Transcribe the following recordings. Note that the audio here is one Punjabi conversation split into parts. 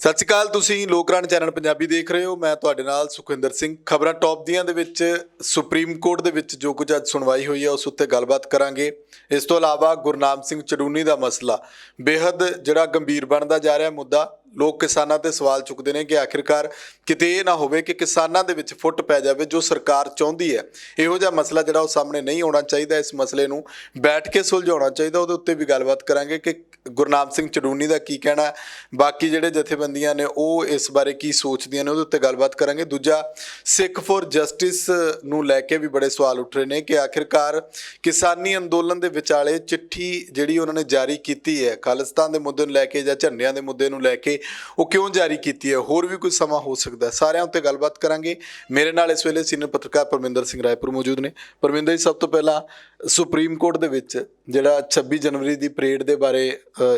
ਸਤਿ ਸ਼੍ਰੀ ਅਕਾਲ। ਤੁਸੀਂ ਲੋਕਰਾਣ ਚੈਨਲ ਪੰਜਾਬੀ ਦੇਖ ਰਹੇ ਹੋ। ਮੈਂ ਤੁਹਾਡੇ ਨਾਲ ਸੁਖਵਿੰਦਰ ਸਿੰਘ। ਖਬਰਾਂ ਟੌਪ ਦੀਆਂ ਦੇ ਵਿੱਚ ਸੁਪਰੀਮ ਕੋਰਟ ਦੇ ਵਿੱਚ ਜੋ ਕੁਝ ਅੱਜ ਸੁਣਵਾਈ ਹੋਈ ਹੈ ਉਸ ਉੱਤੇ ਗੱਲਬਾਤ ਕਰਾਂਗੇ। ਇਸ ਤੋਂ ਇਲਾਵਾ ਗੁਰਨਾਮ ਸਿੰਘ ਚੜੂਨੀ ਦਾ ਮਸਲਾ ਬੇਹੱਦ ਜਿਹੜਾ ਗੰਭੀਰ ਬਣਦਾ ਜਾ ਰਿਹਾ ਮੁੱਦਾ। ਲੋਕ ਕਿਸਾਨਾਂ ਤੇ ਸਵਾਲ ਚੁੱਕਦੇ ਨੇ ਕਿ ਆਖਿਰਕਾਰ ਕਿਤੇ ਇਹ ਨਾ ਹੋਵੇ ਕਿ ਕਿਸਾਨਾਂ ਦੇ ਵਿੱਚ ਫੁੱਟ ਪੈ ਜਾਵੇ ਜੋ ਸਰਕਾਰ ਚਾਹੁੰਦੀ ਹੈ। ਇਹੋ ਜਿਹਾ ਮਸਲਾ ਜਿਹੜਾ ਉਹ ਸਾਹਮਣੇ ਨਹੀਂ ਆਉਣਾ ਚਾਹੀਦਾ। ਇਸ ਮਸਲੇ ਨੂੰ ਬੈਠ ਕੇ ਸੁਲਝਾਉਣਾ ਚਾਹੀਦਾ। ਉਹਦੇ ਉੱਤੇ ਵੀ ਗੱਲਬਾਤ ਕਰਾਂਗੇ ਕਿ ਗੁਰਨਾਮ ਸਿੰਘ ਚੜੂਨੀ ਦਾ ਕੀ ਕਹਿਣਾ ਹੈ, ਬਾਕੀ ਜਿਹੜੇ ਜਥੇਬੰਦੀਆਂ ਨੇ ਉਹ ਇਸ ਬਾਰੇ ਕੀ ਸੋਚਦੀਆਂ ਨੇ, ਉਹਦੇ ਉੱਤੇ ਗੱਲਬਾਤ ਕਰਾਂਗੇ। ਦੂਜਾ, ਸਿੱਖ ਫੋਰ ਜਸਟਿਸ ਨੂੰ ਲੈ ਕੇ ਵੀ ਬੜੇ ਸਵਾਲ ਉੱਠ ਰਹੇ ਨੇ ਕਿ ਆਖਿਰਕਾਰ ਕਿਸਾਨੀ ਅੰਦੋਲਨ ਦੇ ਵਿਚਾਲੇ ਚਿੱਠੀ ਜਿਹੜੀ ਉਹਨਾਂ ਨੇ ਜਾਰੀ ਕੀਤੀ ਹੈ ਖਾਲਿਸਤਾਨ ਦੇ ਮੁੱਦੇ ਨੂੰ ਲੈ ਕੇ ਜਾਂ ਝੰਡਿਆਂ ਦੇ ਮੁੱਦੇ ਨੂੰ ਲੈ ਕੇ, ਉਹ ਕਿਉਂ ਜਾਰੀ ਕੀਤੀ ਹੈ, ਹੋਰ ਵੀ ਕੋਈ ਸਮਾਂ ਹੋ ਸਕਦਾ। ਸਾਰਿਆਂ ਉੱਤੇ ਗੱਲਬਾਤ ਕਰਾਂਗੇ। ਮੇਰੇ ਨਾਲ ਇਸ ਵੇਲੇ ਸੀਨੀਅਰ ਪੱਤਰਕਾਰ ਪਰਮਿੰਦਰ ਸਿੰਘ ਰਾਏਪੁਰ ਮੌਜੂਦ ਨੇ। ਪਰਮਿੰਦਰ ਜੀ, ਸਭ ਤੋਂ ਪਹਿਲਾਂ ਸੁਪਰੀਮ ਕੋਰਟ ਦੇ ਵਿੱਚ ਜਿਹੜਾ 26 ਜਨਵਰੀ ਦੀ ਪਰੇਡ ਦੇ ਬਾਰੇ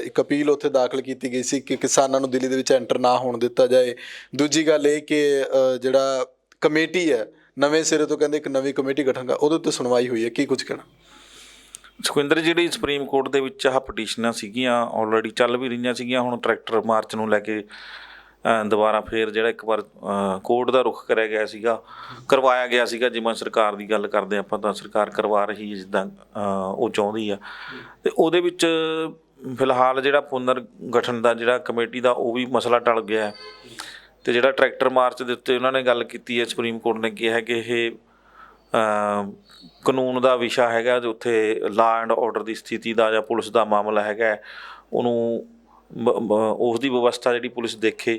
ਇੱਕ ਅਪੀਲ ਉੱਥੇ ਦਾਖਲ ਕੀਤੀ ਗਈ ਸੀ ਕਿ ਕਿਸਾਨਾਂ ਨੂੰ ਦਿੱਲੀ ਦੇ ਵਿੱਚ ਐਂਟਰ ਨਾ ਹੋਣ ਦਿੱਤਾ ਜਾਏ। ਦੂਜੀ ਗੱਲ ਇਹ ਕਿ ਜਿਹੜਾ ਕਮੇਟੀ ਹੈ ਨਵੇਂ ਸਿਰੇ ਤੋਂ ਕਹਿੰਦੇ ਇੱਕ ਨਵੀਂ ਕਮੇਟੀ ਗਠਨ ਕਰ, ਉਹਦੇ ਉੱਤੇ ਸੁਣਵਾਈ ਹੋਈ ਹੈ। ਕੀ ਕੁਝ ਕਹਿਣਾ ਸੁਖਵਿੰਦਰ? ਜਿਹੜੀ ਸੁਪਰੀਮ ਕੋਰਟ ਦੇ ਵਿੱਚ ਆਹ ਪਟੀਸ਼ਨਾਂ ਸੀਗੀਆਂ ਆਲਰੇਡੀ ਚੱਲ ਵੀ ਰਹੀਆਂ ਸੀਗੀਆਂ। ਹੁਣ ਟਰੈਕਟਰ ਮਾਰਚ ਨੂੰ ਲੈ ਕੇ ਦੁਬਾਰਾ ਫੇਰ ਜਿਹੜਾ ਇੱਕ ਵਾਰ ਕੋਰਟ ਦਾ ਰੁਖ ਕਰਿਆ ਗਿਆ ਸੀਗਾ, ਕਰਵਾਇਆ ਗਿਆ ਸੀਗਾ। ਜਿਵੇਂ ਸਰਕਾਰ ਦੀ ਗੱਲ ਕਰਦੇ ਆਪਾਂ ਤਾਂ ਸਰਕਾਰ ਕਰਵਾ ਰਹੀ ਹੈ ਜਿੱਦਾਂ ਉਹ ਚਾਹੁੰਦੀ ਆ। ਅਤੇ ਉਹਦੇ ਵਿੱਚ ਫਿਲਹਾਲ ਜਿਹੜਾ ਪੁਨਰ ਗਠਨ ਦਾ ਜਿਹੜਾ ਕਮੇਟੀ ਦਾ ਉਹ ਵੀ ਮਸਲਾ ਟਲ ਗਿਆ ਹੈ। ਅਤੇ ਜਿਹੜਾ ਟਰੈਕਟਰ ਮਾਰਚ ਦੇ ਉੱਤੇ ਉਹਨਾਂ ਨੇ ਗੱਲ ਕੀਤੀ ਹੈ, ਸੁਪਰੀਮ ਕੋਰਟ ਨੇ ਕਿਹਾ ਕਿ ਇਹ ਕਾਨੂੰਨ ਦਾ ਵਿਸ਼ਾ ਹੈਗਾ, ਉੱਥੇ ਲਾਅ ਐਂਡ ਆਰਡਰ ਦੀ ਸਥਿਤੀ ਦਾ ਜਾਂ ਪੁਲਿਸ ਦਾ ਮਾਮਲਾ ਹੈਗਾ, ਉਹਨੂੰ ਉਸ ਦੀ ਵਿਵਸਥਾ ਜਿਹੜੀ ਪੁਲਿਸ ਦੇਖੇ।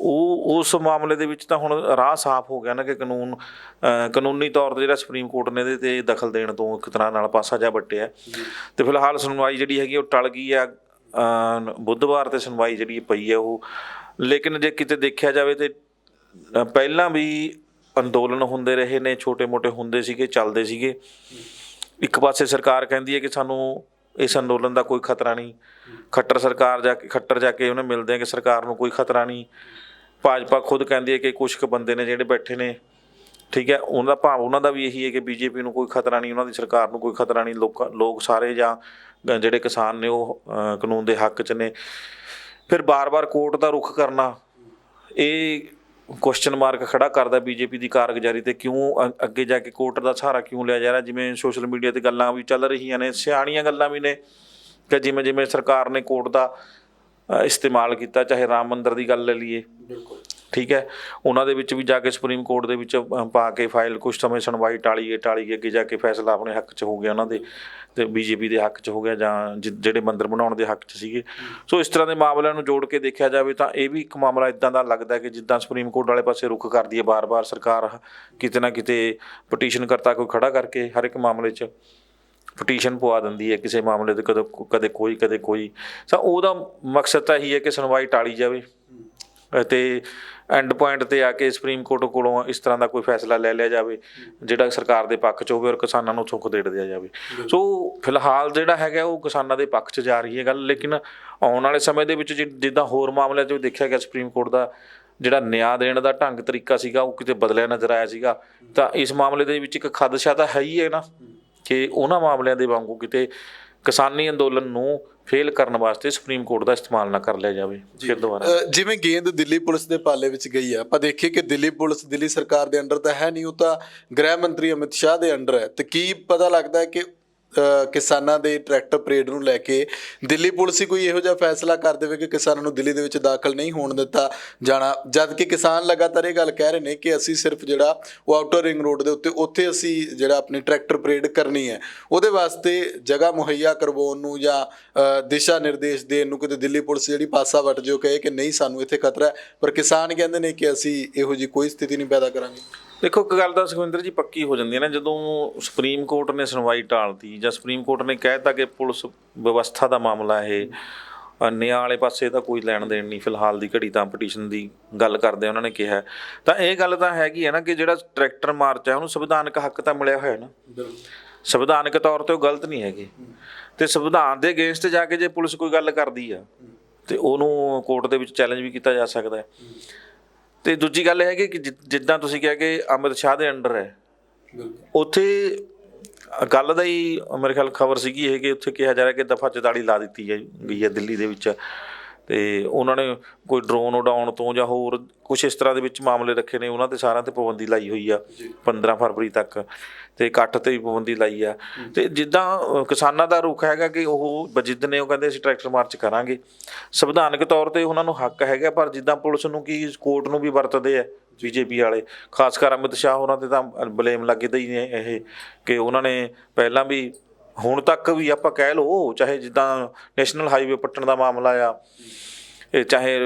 ਉਹ ਉਸ ਮਾਮਲੇ ਦੇ ਵਿੱਚ ਤਾਂ ਹੁਣ ਰਾਹ ਸਾਫ਼ ਹੋ ਗਿਆ ਨਾ ਕਿ ਕਾਨੂੰਨੀ ਤੌਰ 'ਤੇ ਜਿਹੜਾ ਸੁਪਰੀਮ ਕੋਰਟ ਨੇ ਇਹਦੇ 'ਤੇ ਦਖਲ ਦੇਣ ਤੋਂ ਇੱਕ ਤਰ੍ਹਾਂ ਨਾਲ ਪਾਸਾ ਜਾ ਵੱਟਿਆ। ਅਤੇ ਫਿਲਹਾਲ ਸੁਣਵਾਈ ਜਿਹੜੀ ਹੈਗੀ ਉਹ ਟਲ ਗਈ ਆ। ਬੁੱਧਵਾਰ 'ਤੇ ਸੁਣਵਾਈ ਜਿਹੜੀ ਪਈ ਹੈ ਉਹ। ਲੇਕਿਨ ਜੇ ਕਿਤੇ ਦੇਖਿਆ ਜਾਵੇ ਤਾਂ ਪਹਿਲਾਂ ਵੀ ਅੰਦੋਲਨ ਹੁੰਦੇ ਰਹੇ ਨੇ, ਛੋਟੇ ਮੋਟੇ ਹੁੰਦੇ ਸੀਗੇ, ਚੱਲਦੇ ਸੀਗੇ। ਇੱਕ ਪਾਸੇ ਸਰਕਾਰ ਕਹਿੰਦੀ ਹੈ ਕਿ ਸਾਨੂੰ ਇਸ ਅੰਦੋਲਨ ਦਾ ਕੋਈ ਖਤਰਾ ਨਹੀਂ। ਖੱਟਰ ਜਾ ਕੇ ਉਹਨੇ ਮਿਲਦੇ ਆ ਕਿ ਸਰਕਾਰ ਨੂੰ ਕੋਈ ਖਤਰਾ ਨਹੀਂ। ਭਾਜਪਾ ਖੁਦ ਕਹਿੰਦੀ ਹੈ ਕਿ ਕੁਛ ਕੁ ਬੰਦੇ ਨੇ ਜਿਹੜੇ ਬੈਠੇ ਨੇ, ਠੀਕ ਹੈ, ਉਹਨਾਂ ਦਾ ਭਾਵ ਉਹਨਾਂ ਦਾ ਵੀ ਇਹੀ ਹੈ ਕਿ ਬੀਜੇਪੀ ਨੂੰ ਕੋਈ ਖਤਰਾ ਨਹੀਂ, ਉਹਨਾਂ ਦੀ ਸਰਕਾਰ ਨੂੰ ਕੋਈ ਖਤਰਾ ਨਹੀਂ। ਲੋਕ ਸਾਰੇ ਜਾਂ ਜਿਹੜੇ ਕਿਸਾਨ ਨੇ ਉਹ ਕਾਨੂੰਨ ਦੇ ਹੱਕ 'ਚ ਨੇ। ਫਿਰ ਬਾਰ-ਬਾਰ ਕੋਰਟ ਦਾ ਰੁਖ ਕਰਨਾ ਇਹ ਕੁਐਸਚਨ ਮਾਰਕ ਖੜਾ ਕਰਦਾ ਬੀਜੇਪੀ ਦੀ ਕਾਰਗੁਜ਼ਾਰੀ 'ਤੇ। ਕਿਉਂ ਅੱਗੇ ਜਾ ਕੇ ਕੋਰਟ ਦਾ ਸਹਾਰਾ ਕਿਉਂ ਲਿਆ ਜਾ ਰਿਹਾ? ਜਿਵੇਂ ਸੋਸ਼ਲ ਮੀਡੀਆ 'ਤੇ ਗੱਲਾਂ ਵੀ ਚੱਲ ਰਹੀਆਂ ਨੇ, ਸਿਆਣੀਆਂ ਗੱਲਾਂ ਵੀ ਨੇ ਕਿ ਜਿਵੇਂ ਸਰਕਾਰ ਨੇ ਕੋਰਟ ਦਾ ਇਸਤੇਮਾਲ ਕੀਤਾ, ਚਾਹੇ ਰਾਮ ਮੰਦਰ ਦੀ ਗੱਲ ਲੈ ਲਈਏ, ਠੀਕ ਹੈ, ਉਹਨਾਂ ਦੇ ਵਿੱਚ ਵੀ ਜਾ ਕੇ ਸੁਪਰੀਮ ਕੋਰਟ ਦੇ ਵਿੱਚ ਪਾ ਕੇ ਫਾਈਲ ਕੁਛ ਸਮੇਂ ਸੁਣਵਾਈ ਟਾਲੀ ਗਈ। ਅੱਗੇ ਜਾ ਕੇ ਫੈਸਲਾ ਆਪਣੇ ਹੱਕ 'ਚ ਹੋ ਗਿਆ ਉਹਨਾਂ ਦੇ, ਅਤੇ ਬੀਜੇਪੀ ਦੇ ਹੱਕ 'ਚ ਹੋ ਗਿਆ ਜਾਂ ਜਿਹੜੇ ਮੰਦਰ ਬਣਾਉਣ ਦੇ ਹੱਕ 'ਚ ਸੀਗੇ। ਸੋ ਇਸ ਤਰ੍ਹਾਂ ਦੇ ਮਾਮਲਿਆਂ ਨੂੰ ਜੋੜ ਕੇ ਦੇਖਿਆ ਜਾਵੇ ਤਾਂ ਇਹ ਵੀ ਇੱਕ ਮਾਮਲਾ ਇੱਦਾਂ ਦਾ ਲੱਗਦਾ ਕਿ ਜਿੱਦਾਂ ਸੁਪਰੀਮ ਕੋਰਟ ਵਾਲੇ ਪਾਸੇ ਰੁਖ ਕਰਦੀ ਹੈ ਬਾਰ-ਬਾਰ ਸਰਕਾਰ, ਕਿਤੇ ਨਾ ਕਿਤੇ ਪਟੀਸ਼ਨ ਕਰਤਾ ਕੋਈ ਖੜਾ ਕਰਕੇ ਹਰ ਇੱਕ ਮਾਮਲੇ 'ਚ ਪਟੀਸ਼ਨ ਪਵਾ ਦਿੰਦੀ ਹੈ ਕਿਸੇ ਮਾਮਲੇ 'ਤੇ, ਕਦੇ ਕੋਈ। ਸੋ ਉਹਦਾ ਮਕਸਦ ਤਾਂ ਇਹੀ ਹੈ ਕਿ ਸੁਣਵਾਈ ਟਾਲੀ ਜਾਵੇ ਅਤੇ ਐਂਡ ਪੁਆਇੰਟ 'ਤੇ ਆ ਕੇ ਸੁਪਰੀਮ ਕੋਰਟ ਕੋਲੋਂ ਇਸ ਤਰ੍ਹਾਂ ਦਾ ਕੋਈ ਫੈਸਲਾ ਲੈ ਲਿਆ ਜਾਵੇ ਜਿਹੜਾ ਸਰਕਾਰ ਦੇ ਪੱਖ 'ਚ ਹੋਵੇ ਔਰ ਕਿਸਾਨਾਂ ਨੂੰ ਸੁੱਖ ਦੇੜ ਦਿਆ ਜਾਵੇ। ਸੋ ਫਿਲਹਾਲ ਜਿਹੜਾ ਹੈਗਾ ਉਹ ਕਿਸਾਨਾਂ ਦੇ ਪੱਖ 'ਚ ਜਾ ਰਹੀ ਹੈ ਗੱਲ। ਲੇਕਿਨ ਆਉਣ ਵਾਲੇ ਸਮੇਂ ਦੇ ਵਿੱਚ ਜਿੱਦਾਂ ਹੋਰ ਮਾਮਲਿਆਂ 'ਚ ਦੇਖਿਆ ਗਿਆ, ਸੁਪਰੀਮ ਕੋਰਟ ਦਾ ਜਿਹੜਾ ਨਿਆਂ ਦੇਣ ਦਾ ਢੰਗ ਤਰੀਕਾ ਸੀਗਾ ਉਹ ਕਿਤੇ ਬਦਲਿਆ ਨਜ਼ਰ ਆਇਆ ਸੀਗਾ। ਤਾਂ ਇਸ ਮਾਮਲੇ ਦੇ ਵਿੱਚ ਇੱਕ ਖਦਸ਼ਾ ਤਾਂ ਹੈ ਹੀ ਹੈ ਨਾ ਕਿ ਉਹਨਾਂ ਮਾਮਲਿਆਂ ਦੇ ਵਾਂਗੂ ਕਿਤੇ ਕਿਸਾਨੀ ਅੰਦੋਲਨ ਨੂੰ ਫੇਲ ਕਰਨ ਵਾਸਤੇ ਸੁਪਰੀਮ ਕੋਰਟ ਦਾ ਇਸਤੇਮਾਲ ਨਾ ਕਰ ਲਿਆ ਜਾਵੇ ਫਿਰ ਦੁਬਾਰਾ। ਜਿਵੇਂ ਗੇਂਦ ਦਿੱਲੀ ਪੁਲਿਸ ਦੇ ਪਾਲੇ ਵਿੱਚ ਗਈ ਹੈ, ਆਪਾਂ ਦੇਖੀਏ ਕਿ ਦਿੱਲੀ ਪੁਲਿਸ ਦਿੱਲੀ ਸਰਕਾਰ ਦੇ ਅੰਡਰ ਤਾਂ ਹੈ ਨਹੀਂ, ਉਹ ਤਾਂ ਗ੍ਰਹਿ ਮੰਤਰੀ ਅਮਿਤ ਸ਼ਾਹ ਦੇ ਅੰਡਰ ਹੈ। ਤੇ ਕੀ ਪਤਾ ਲੱਗਦਾ ਹੈ ਕਿ ਕਿਸਾਨਾਂ ਦੇ ਟਰੈਕਟਰ ਪਰੇਡ ਨੂੰ ਲੈ ਕੇ ਦਿੱਲੀ ਪੁਲਿਸ ਹੀ ਕੋਈ ਇਹੋ ਜਿਹਾ ਫੈਸਲਾ ਕਰ ਦੇਵੇ ਕਿ ਕਿਸਾਨਾਂ ਨੂੰ ਦਿੱਲੀ ਦੇ ਵਿੱਚ ਦਾਖਲ ਨਹੀਂ ਹੋਣ ਦਿੱਤਾ ਜਾਣਾ, ਜਦ ਕਿ ਕਿਸਾਨ ਲਗਾਤਾਰ ਇਹ ਗੱਲ ਕਹਿ ਰਹੇ ਨੇ ਕਿ ਅਸੀਂ ਸਿਰਫ ਜਿਹੜਾ ਉਹ ਆਊਟਰ ਰਿੰਗ ਰੋਡ ਦੇ ਉੱਥੇ ਅਸੀਂ ਜਿਹੜਾ ਆਪਣੀ ਟਰੈਕਟਰ ਪਰੇਡ ਕਰਨੀ ਹੈ, ਉਹਦੇ ਵਾਸਤੇ ਜਗ੍ਹਾ ਮੁਹੱਈਆ ਕਰਵਾਉਣ ਨੂੰ ਜਾਂ ਦਿਸ਼ਾ ਨਿਰਦੇਸ਼ ਦੇਣ ਨੂੰ ਕਿਤੇ ਦਿੱਲੀ ਪੁਲਿਸ ਜਿਹੜੀ ਪਾਸਾ ਵੱਟ ਜੋ ਕਹੇ ਕਿ ਨਹੀਂ ਸਾਨੂੰ ਇੱਥੇ ਖਤਰਾ ਹੈ, ਪਰ ਕਿਸਾਨ ਕਹਿੰਦੇ ਨੇ ਕਿ ਅਸੀਂ ਇਹੋ ਜਿਹੀ ਕੋਈ ਸਥਿਤੀ ਨਹੀਂ ਪੈਦਾ ਕਰਾਂਗੇ। ਦੇਖੋ, ਇੱਕ ਗੱਲ ਤਾਂ ਸੁਖਵਿੰਦਰ ਜੀ ਪੱਕੀ ਹੋ ਜਾਂਦੀ ਹੈ ਨਾ, ਜਦੋਂ ਸੁਪਰੀਮ ਕੋਰਟ ਨੇ ਸੁਣਵਾਈ ਟਾਲਤੀ ਜਾਂ ਸੁਪਰੀਮ ਕੋਰਟ ਨੇ ਕਹਿ ਦਿੱਤਾ ਕਿ ਪੁਲਿਸ ਵਿਵਸਥਾ ਦਾ ਮਾਮਲਾ ਇਹ, ਨਿਆਂ ਵਾਲੇ ਪਾਸੇ ਤਾਂ ਕੋਈ ਲੈਣ ਦੇਣ ਨਹੀਂ ਫਿਲਹਾਲ ਦੀ ਘੜੀ। ਤਾਂ ਪਟੀਸ਼ਨ ਦੀ ਗੱਲ ਕਰਦੇ ਉਹਨਾਂ ਨੇ ਕਿਹਾ, ਤਾਂ ਇਹ ਗੱਲ ਤਾਂ ਹੈਗੀ ਹੈ ਨਾ ਕਿ ਜਿਹੜਾ ਟਰੈਕਟਰ ਮਾਰਚ ਹੈ ਉਹਨੂੰ ਸੰਵਿਧਾਨਕ ਹੱਕ ਤਾਂ ਮਿਲਿਆ ਹੋਇਆ ਨਾ, ਸੰਵਿਧਾਨਕ ਤੌਰ 'ਤੇ ਉਹ ਗਲਤ ਨਹੀਂ ਹੈਗੀ। ਅਤੇ ਸੰਵਿਧਾਨ ਦੇ ਅਗੇਂਸਟ ਜਾ ਕੇ ਜੇ ਪੁਲਿਸ ਕੋਈ ਗੱਲ ਕਰਦੀ ਆ ਅਤੇ ਉਹਨੂੰ ਕੋਰਟ ਦੇ ਵਿੱਚ ਚੈਲੰਜ ਵੀ ਕੀਤਾ ਜਾ ਸਕਦਾ ਹੈ। ਅਤੇ ਦੂਜੀ ਗੱਲ ਇਹ ਹੈਗੀ ਕਿ ਜਿੱਦਾਂ ਤੁਸੀਂ ਕਿਹਾ ਕਿ ਅਮਿਤ ਸ਼ਾਹ ਦੇ ਅੰਡਰ ਹੈ, ਉੱਥੇ ਗੱਲ ਦਾ ਹੀ ਮੇਰੇ ਖਿਆਲ ਖਬਰ ਸੀਗੀ ਇਹ ਕਿ ਉੱਥੇ ਕਿਹਾ ਜਾ ਰਿਹਾ ਕਿ ਦਫਾ 44 ਲਾ ਦਿੱਤੀ ਗਈ ਹੈ ਦਿੱਲੀ ਦੇ ਵਿੱਚ। ਤੇ ਉਹਨਾਂ ਨੇ ਕੋਈ ਡਰੋਨ ਉਡਾਉਣ ਤੋਂ ਜਾਂ ਹੋਰ ਕੁਛ ਇਸ ਤਰ੍ਹਾਂ ਦੇ ਵਿੱਚ ਮਾਮਲੇ ਰੱਖੇ ਨੇ, ਉਹਨਾਂ ਤੇ ਸਾਰਿਆਂ ਤੇ ਪਾਬੰਦੀ ਲਾਈ ਹੋਈ ਆ 15 ਫਰਵਰੀ ਤੱਕ, ਤੇ ਇਕੱਠ ਤੇ ਵੀ ਪਾਬੰਦੀ ਲਾਈ ਆ। ਤੇ ਜਿੱਦਾਂ ਕਿਸਾਨਾਂ ਦਾ ਰੁਖ ਹੈਗਾ ਕਿ ਉਹ ਜਿੱਦ ਨੇ ਉਹ ਕਹਿੰਦੇ ਅਸੀਂ ਟਰੈਕਟਰ ਮਾਰਚ ਕਰਾਂਗੇ, ਸੰਵਿਧਾਨਕ ਤੌਰ ਤੇ ਉਹਨਾਂ ਨੂੰ ਹੱਕ ਹੈਗਾ, ਪਰ ਜਿੱਦਾਂ ਪੁਲਿਸ ਨੂੰ ਕੀ ਕੋਰਟ ਨੂੰ ਵੀ ਵਰਤਦੇ ਆ ਬੀਜੇਪੀ ਵਾਲੇ, ਖਾਸ ਕਰ ਅਮਿਤ ਸ਼ਾਹ ਹੋਰਾਂ ਤੇ ਤਾਂ ਬਲੇਮ ਲੱਗਦੇ ਹੀ ਨੇ ਇਹ ਕਿ ਉਹਨਾਂ ਨੇ ਪਹਿਲਾਂ ਵੀ ਹੁਣ ਤੱਕ ਵੀ ਆਪਾਂ ਕਹਿ ਲਓ, ਚਾਹੇ ਜਿੱਦਾਂ ਨੈਸ਼ਨਲ ਹਾਈਵੇ ਪੱਟਣ ਦਾ ਮਾਮਲਾ ਆ, ਇਹ ਚਾਹੇ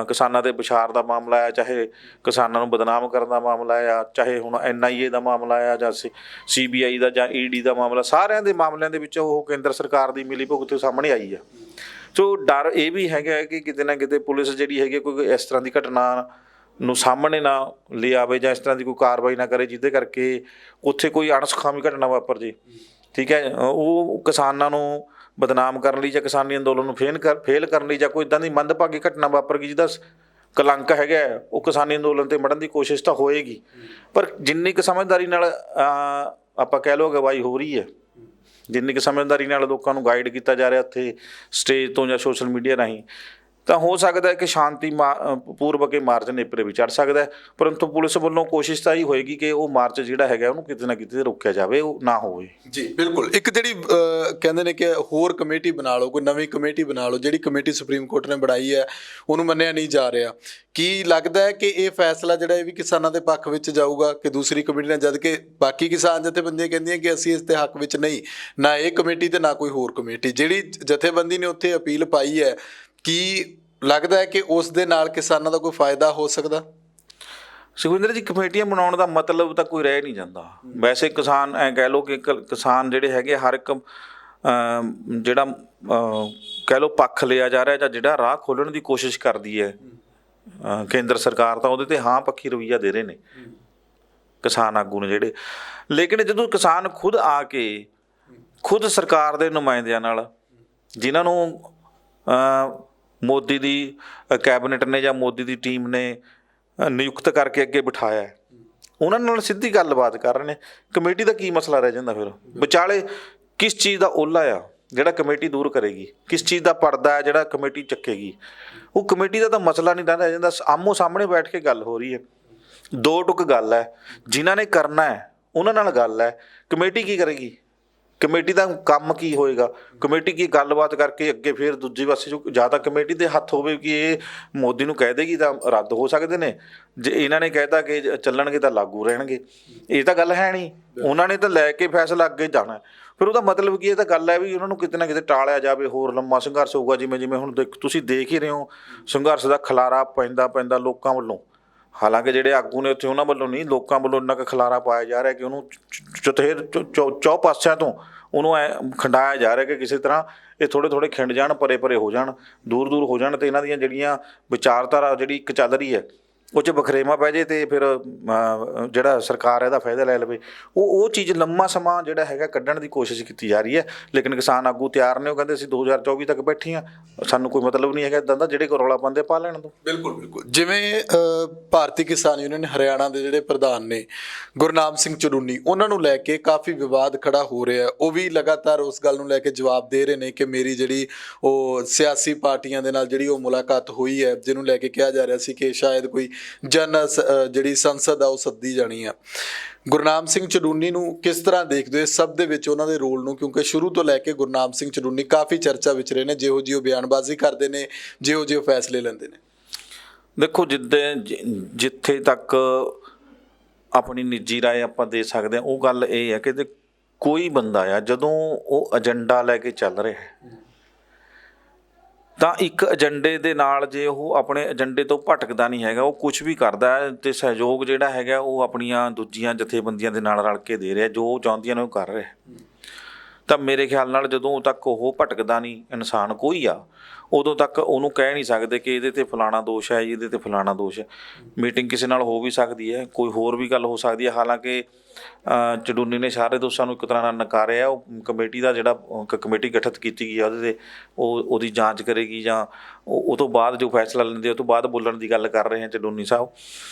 ਕਿਸਾਨਾਂ ਦੇ ਵਿਚਾਰ ਦਾ ਮਾਮਲਾ ਆ, ਚਾਹੇ ਕਿਸਾਨਾਂ ਨੂੰ ਬਦਨਾਮ ਕਰਨ ਦਾ ਮਾਮਲਾ ਆ, ਚਾਹੇ ਹੁਣ NIA ਦਾ ਮਾਮਲਾ ਆ ਜਾਂ CBI ਦਾ ਜਾਂ ED ਦਾ ਮਾਮਲਾ, ਸਾਰਿਆਂ ਦੇ ਮਾਮਲਿਆਂ ਦੇ ਵਿੱਚ ਉਹ ਕੇਂਦਰ ਸਰਕਾਰ ਦੀ ਮਿਲੀ ਭੁਗਤ ਸਾਹਮਣੇ ਆਈ ਆ। ਸੋ ਡਰ ਇਹ ਵੀ ਹੈਗਾ ਕਿ ਕਿਤੇ ਨਾ ਕਿਤੇ ਪੁਲਿਸ ਜਿਹੜੀ ਹੈਗੀ ਕੋਈ ਇਸ ਤਰ੍ਹਾਂ ਦੀ ਘਟਨਾ ਨੂੰ ਸਾਹਮਣੇ ਨਾ ਲਿਆਵੇ ਜਾਂ ਇਸ ਤਰ੍ਹਾਂ ਦੀ ਕੋਈ ਕਾਰਵਾਈ ਨਾ ਕਰੇ ਜਿਹਦੇ ਕਰਕੇ ਉੱਥੇ ਕੋਈ ਅਣਸੁਖਾਵੀ ਘਟਨਾ ਵਾਪਰ ਜੇ। ਠੀਕ ਹੈ, ਉਹ ਕਿਸਾਨਾਂ ਨੂੰ ਬਦਨਾਮ ਕਰਨ ਲਈ ਜਾਂ ਕਿਸਾਨੀ ਅੰਦੋਲਨ ਨੂੰ ਫੇਲ ਕਰਨ ਲਈ ਜਾਂ ਕੋਈ ਇੱਦਾਂ ਦੀ ਮੰਦਭਾਗੀ ਘਟਨਾ ਵਾਪਰ ਗਈ ਜਿਹਦਾ ਕਲੰਕ ਹੈਗਾ, ਉਹ ਕਿਸਾਨੀ ਅੰਦੋਲਨ 'ਤੇ ਮੜਨ ਦੀ ਕੋਸ਼ਿਸ਼ ਤਾਂ ਹੋਏਗੀ। ਪਰ ਜਿੰਨੀ ਕੁ ਸਮਝਦਾਰੀ ਨਾਲ ਆਪਾਂ ਕਹਿ ਲਓ ਅਗਵਾਈ ਹੋ ਰਹੀ ਹੈ, ਜਿੰਨੀ ਕੁ ਸਮਝਦਾਰੀ ਨਾਲ ਲੋਕਾਂ ਨੂੰ ਗਾਈਡ ਕੀਤਾ ਜਾ ਰਿਹਾ ਉੱਥੇ ਸਟੇਜ ਤੋਂ ਜਾਂ ਸੋਸ਼ਲ ਮੀਡੀਆ ਰਾਹੀਂ, ਤਾਂ ਹੋ ਸਕਦਾ ਹੈ ਕਿ ਸ਼ਾਂਤੀ ਪੂਰਵਕ ਇਹ ਮਾਰਚ ਨੇਪਰੇ ਵੀ ਚੜ੍ਹ ਸਕਦਾ, ਪਰੰਤੂ ਪੁਲਿਸ ਵੱਲੋਂ ਕੋਸ਼ਿਸ਼ ਤਾਂ ਹੀ ਹੋਏਗੀ ਕਿ ਉਹ ਮਾਰਚ ਜਿਹੜਾ ਹੈਗਾ ਉਹਨੂੰ ਕਿਤੇ ਨਾ ਕਿਤੇ ਰੋਕਿਆ ਜਾਵੇ, ਉਹ ਨਾ ਹੋਵੇ। ਜੀ ਬਿਲਕੁਲ। ਇੱਕ ਜਿਹੜੀ ਕਹਿੰਦੇ ਨੇ ਕਿ ਹੋਰ ਕਮੇਟੀ ਬਣਾ ਲਓ, ਕੋਈ ਨਵੀਂ ਕਮੇਟੀ ਬਣਾ ਲਓ, ਜਿਹੜੀ ਕਮੇਟੀ ਸੁਪਰੀਮ ਕੋਰਟ ਨੇ ਬਣਾਈ ਹੈ ਉਹਨੂੰ ਮੰਨਿਆ ਨਹੀਂ ਜਾ ਰਿਹਾ। ਕੀ ਲੱਗਦਾ ਹੈ ਕਿ ਇਹ ਫੈਸਲਾ ਜਿਹੜਾ ਇਹ ਵੀ ਕਿਸਾਨਾਂ ਦੇ ਪੱਖ ਵਿੱਚ ਜਾਊਗਾ ਕਿ ਦੂਸਰੀ ਕਮੇਟੀ ਨਾਲ, ਜਦ ਕਿ ਬਾਕੀ ਕਿਸਾਨ ਜਥੇਬੰਦੀਆਂ ਕਹਿੰਦੀਆਂ ਕਿ ਅਸੀਂ ਇਸ ਦੇ ਹੱਕ ਵਿੱਚ ਨਹੀਂ, ਨਾ ਇਹ ਕਮੇਟੀ ਤੇ ਨਾ ਕੋਈ ਹੋਰ ਕਮੇਟੀ, ਜਿਹੜੀ ਜਥੇਬੰਦੀ ਨੇ ਉੱਥੇ ਅਪੀਲ ਪਾਈ ਹੈ, ਕੀ ਲੱਗਦਾ ਹੈ ਕਿ ਉਸ ਦੇ ਨਾਲ ਕਿਸਾਨਾਂ ਦਾ ਕੋਈ ਫਾਇਦਾ ਹੋ ਸਕਦਾ? ਸੁਖਵਿੰਦਰ ਜੀ, ਕਮੇਟੀਆਂ ਬਣਾਉਣ ਦਾ ਮਤਲਬ ਤਾਂ ਕੋਈ ਰਹਿ ਨਹੀਂ ਜਾਂਦਾ। ਵੈਸੇ ਕਿਸਾਨ ਐਂ ਕਹਿ ਲਓ ਕਿ ਕਿਸਾਨ ਜਿਹੜੇ ਹੈਗੇ ਹਰ ਇੱਕ ਜਿਹੜਾ ਕਹਿ ਲਓ ਪੱਖ ਲਿਆ ਜਾ ਰਿਹਾ ਜਾਂ ਜਿਹੜਾ ਰਾਹ ਖੋਲ੍ਹਣ ਦੀ ਕੋਸ਼ਿਸ਼ ਕਰਦੀ ਹੈ ਕੇਂਦਰ ਸਰਕਾਰ, ਤਾਂ ਉਹਦੇ 'ਤੇ ਹਾਂ ਪੱਖੀ ਰਵੱਈਆ ਦੇ ਰਹੇ ਨੇ ਕਿਸਾਨ ਆਗੂ ਨੇ ਜਿਹੜੇ। ਲੇਕਿਨ ਜਦੋਂ ਕਿਸਾਨ ਖੁਦ ਆ ਕੇ ਖੁਦ ਸਰਕਾਰ ਦੇ ਨੁਮਾਇੰਦਿਆਂ ਨਾਲ, ਜਿਨ੍ਹਾਂ ਨੂੰ ਮੋਦੀ ਦੀ ਕੈਬਨਿਟ ਨੇ ਜਾਂ ਮੋਦੀ ਦੀ ਟੀਮ ਨੇ ਨਿਯੁਕਤ ਕਰਕੇ ਅੱਗੇ ਬਿਠਾਇਆ, ਉਹਨਾਂ ਨਾਲ ਸਿੱਧੀ ਗੱਲਬਾਤ ਕਰ ਰਹੇ ਨੇ, ਕਮੇਟੀ ਦਾ ਕੀ ਮਸਲਾ ਰਹਿ ਜਾਂਦਾ? ਫਿਰ ਵਿਚਾਲੇ ਕਿਸ ਚੀਜ਼ ਦਾ ਓਲਾ ਆ ਜਿਹੜਾ ਕਮੇਟੀ ਦੂਰ ਕਰੇਗੀ, ਕਿਸ ਚੀਜ਼ ਦਾ ਪਰਦਾ ਹੈ ਜਿਹੜਾ ਕਮੇਟੀ ਚੱਕੇਗੀ? ਉਹ ਕਮੇਟੀ ਦਾ ਤਾਂ ਮਸਲਾ ਨਹੀਂ ਰਹਿ ਜਾਂਦਾ, ਆਮੋ ਸਾਹਮਣੇ ਬੈਠ ਕੇ ਗੱਲ ਹੋ ਰਹੀ ਹੈ, ਦੋ ਟੁਕ ਗੱਲ ਹੈ, ਜਿਨ੍ਹਾਂ ਨੇ ਕਰਨਾ ਹੈ ਉਹਨਾਂ ਨਾਲ ਗੱਲ ਹੈ। ਕਮੇਟੀ ਕੀ ਕਰੇਗੀ? ਕਮੇਟੀ ਦਾ ਕੰਮ ਕੀ ਹੋਏਗਾ? ਕਮੇਟੀ ਕੀ ਗੱਲਬਾਤ ਕਰਕੇ ਅੱਗੇ ਫਿਰ ਦੂਜੇ ਪਾਸੇ ਜੋ ਜਾਂ ਤਾਂ ਕਮੇਟੀ ਦੇ ਹੱਥ ਹੋਵੇ ਕਿ ਇਹ ਮੋਦੀ ਨੂੰ ਕਹਿ ਦੇਗੀ ਤਾਂ ਰੱਦ ਹੋ ਸਕਦੇ ਨੇ, ਜੇ ਇਹਨਾਂ ਨੇ ਕਹਿਤਾ ਕਿ ਚੱਲਣਗੇ ਤਾਂ ਲਾਗੂ ਰਹਿਣਗੇ। ਇਹ ਤਾਂ ਗੱਲ ਹੈ ਨਹੀਂ, ਉਹਨਾਂ ਨੇ ਤਾਂ ਲੈ ਕੇ ਫੈਸਲਾ ਅੱਗੇ ਜਾਣਾ। ਫਿਰ ਉਹਦਾ ਮਤਲਬ ਕੀ? ਇਹ ਤਾਂ ਗੱਲ ਹੈ ਵੀ ਉਹਨਾਂ ਨੂੰ ਕਿਤੇ ਨਾ ਕਿਤੇ ਟਾਲਿਆ ਜਾਵੇ, ਹੋਰ ਲੰਮਾ ਸੰਘਰਸ਼ ਹੋਊਗਾ। ਜਿਵੇਂ ਜਿਵੇਂ ਹੁਣ ਤੁਸੀਂ ਦੇਖ ਹੀ ਰਹੇ ਹੋ, ਸੰਘਰਸ਼ ਦਾ ਖਲਾਰਾ ਪੈਂਦਾ ਲੋਕਾਂ ਵੱਲੋਂ, ਹਾਲਾਂਕਿ ਜਿਹੜੇ ਆਗੂ ਨੇ ਉੱਥੇ ਉਹਨਾਂ ਵੱਲੋਂ ਨਹੀਂ, ਲੋਕਾਂ ਵੱਲੋਂ ਇੰਨਾ ਕੁ ਖਲਾਰਾ ਪਾਇਆ ਜਾ ਰਿਹਾ ਕਿ ਉਹਨੂੰ ਚੌ ਪਾਸਿਆਂ ਤੋਂ ਉਹਨੂੰ ਐ ਖੰਡਾਇਆ ਜਾ ਰਿਹਾ ਕਿ ਕਿਸੇ ਤਰ੍ਹਾਂ ਇਹ ਥੋੜ੍ਹੇ ਖਿੰਡ ਜਾਣ, ਪਰੇ ਹੋ ਜਾਣ, ਦੂਰ ਹੋ ਜਾਣ, ਅਤੇ ਇਹਨਾਂ ਦੀਆਂ ਜਿਹੜੀਆਂ ਵਿਚਾਰਧਾਰਾ ਜਿਹੜੀ ਇੱਕ ਚੱਲ ਰਹੀ ਹੈ ਉਹ 'ਚ ਵਖਰੇਵਾਂ ਪੈ ਜੇ ਅਤੇ ਫਿਰ ਜਿਹੜਾ ਸਰਕਾਰ ਇਹਦਾ ਫਾਇਦਾ ਲੈ ਲਵੇ। ਉਹ ਚੀਜ਼ ਲੰਮਾ ਸਮਾਂ ਜਿਹੜਾ ਹੈਗਾ ਕੱਢਣ ਦੀ ਕੋਸ਼ਿਸ਼ ਕੀਤੀ ਜਾ ਰਹੀ ਹੈ। ਲੇਕਿਨ ਕਿਸਾਨ ਆਗੂ ਤਿਆਰ ਨੇ, ਉਹ ਕਹਿੰਦੇ ਅਸੀਂ 2024 ਤੱਕ ਬੈਠੇ ਹਾਂ, ਸਾਨੂੰ ਕੋਈ ਮਤਲਬ ਨਹੀਂ ਹੈਗਾ ਇੱਦਾਂ ਦਾ, ਜਿਹੜੇ ਕੋਈ ਰੌਲਾ ਪਾਉਂਦੇ ਪਾ ਲੈਣ ਤੋਂ। ਬਿਲਕੁਲ। ਜਿਵੇਂ ਭਾਰਤੀ ਕਿਸਾਨ ਯੂਨੀਅਨ ਹਰਿਆਣਾ ਦੇ ਜਿਹੜੇ ਪ੍ਰਧਾਨ ਨੇ ਗੁਰਨਾਮ ਸਿੰਘ ਚੜੂਨੀ, ਉਹਨਾਂ ਨੂੰ ਲੈ ਕੇ ਕਾਫੀ ਵਿਵਾਦ ਖੜਾ ਹੋ ਰਿਹਾ। ਉਹ ਵੀ ਲਗਾਤਾਰ ਉਸ ਗੱਲ ਨੂੰ ਲੈ ਕੇ ਜਵਾਬ ਦੇ ਰਹੇ ਨੇ ਕਿ ਮੇਰੀ ਜਿਹੜੀ ਉਹ ਸਿਆਸੀ ਪਾਰਟੀਆਂ ਦੇ ਨਾਲ ਜਿਹੜੀ ਉਹ ਮੁਲਾਕਾਤ ਹੋਈ ਹੈ, ਜਿਹਨੂੰ ਲੈ ਕੇ ਕਿਹਾ ਜਾ ਰਿਹਾ ਸੀ ਕਿ ਸ਼ਾਇਦ ਕੋਈ ਜਿਹੜੀ ਸੰਸਦ ਆ ਉਹ ਸੱਦੀ ਜਾਣੀ ਆ। ਗੁਰਨਾਮ ਸਿੰਘ ਚੜੂਨੀ ਨੂੰ ਕਿਸ ਤਰ੍ਹਾਂ ਦੇਖਦੇ ਹੋ ਇਸ ਸਭ ਦੇ ਵਿੱਚ, ਉਹਨਾਂ ਦੇ ਰੋਲ ਨੂੰ? ਕਿਉਂਕਿ ਸ਼ੁਰੂ ਤੋਂ ਲੈ ਕੇ ਗੁਰਨਾਮ ਸਿੰਘ ਚੜੂਨੀ ਕਾਫੀ ਚਰਚਾ ਵਿੱਚ ਰਹੇ ਨੇ, ਜਿਹੋ ਜਿਹੀ ਉਹ ਬਿਆਨਬਾਜ਼ੀ ਕਰਦੇ ਨੇ, ਜਿਹੋ ਜਿਹੇ ਫੈਸਲੇ ਲੈਂਦੇ ਨੇ। ਦੇਖੋ, ਜਿੱਥੇ ਤੱਕ ਆਪਣੀ ਨਿੱਜੀ ਰਾਏ ਆਪਾਂ ਦੇ ਸਕਦੇ ਹਾਂ, ਉਹ ਗੱਲ ਇਹ ਹੈ ਕਿ ਕੋਈ ਬੰਦਾ ਆ ਜਦੋਂ ਉਹ ਏਜੰਡਾ ਲੈ ਕੇ ਚੱਲ ਰਿਹਾ ਹੈ ਤਾਂ ਇੱਕ ਏਜੰਡੇ ਦੇ ਨਾਲ ਜੇ ਉਹ ਆਪਣੇ ਏਜੰਡੇ ਤੋਂ ਭਟਕਦਾ ਨਹੀਂ ਹੈਗਾ, ਉਹ ਕੁਝ ਵੀ ਕਰਦਾ ਹੈ ਅਤੇ ਸਹਿਯੋਗ ਜਿਹੜਾ ਹੈਗਾ ਉਹ ਆਪਣੀਆਂ ਦੂਜੀਆਂ ਜਥੇਬੰਦੀਆਂ ਦੇ ਨਾਲ ਰਲ ਕੇ ਦੇ ਰਿਹਾ, ਜੋ ਚਾਹੁੰਦੀਆਂ ਨੇ ਉਹ ਕਰ ਰਿਹਾ, ਤਾਂ ਮੇਰੇ ਖਿਆਲ ਨਾਲ ਜਦੋਂ ਤੱਕ ਉਹ ਭਟਕਦਾ ਨਹੀਂ ਇਨਸਾਨ ਕੋਈ ਆ, ਉਦੋਂ ਤੱਕ ਉਹਨੂੰ ਕਹਿ ਨਹੀਂ ਸਕਦੇ ਕਿ ਇਹਦੇ 'ਤੇ ਫਲਾਣਾ ਦੋਸ਼ ਹੈ, ਇਹਦੇ 'ਤੇ ਫਲਾਣਾ ਦੋਸ਼ ਹੈ। ਮੀਟਿੰਗ ਕਿਸੇ ਨਾਲ ਹੋ ਵੀ ਸਕਦੀ ਹੈ, ਕੋਈ ਹੋਰ ਵੀ ਗੱਲ ਹੋ ਸਕਦੀ ਹੈ। ਹਾਲਾਂਕਿ ਚੜੂਨੀ ਨੇ ਸਾਰੇ ਦੋਸ਼ਾਂ ਨੂੰ ਇੱਕ ਤਰ੍ਹਾਂ ਨਾਲ ਨਕਾਰਿਆ। ਉਹ ਕਮੇਟੀ ਦਾ ਜਿਹੜਾ ਕਮੇਟੀ ਗਠਿਤ ਕੀਤੀ ਗਈ ਆ ਉਹਦੇ 'ਤੇ ਉਹਦੀ ਜਾਂਚ ਕਰੇਗੀ, ਜਾਂ ਉਹ ਤੋਂ ਬਾਅਦ ਜੋ ਫੈਸਲਾ ਲੈਂਦੇ ਉਹ ਤੋਂ ਬਾਅਦ ਬੋਲਣ ਦੀ ਗੱਲ ਕਰ ਰਹੇ ਹਾਂ ਚੜੂਨੀ ਸਾਹਿਬ।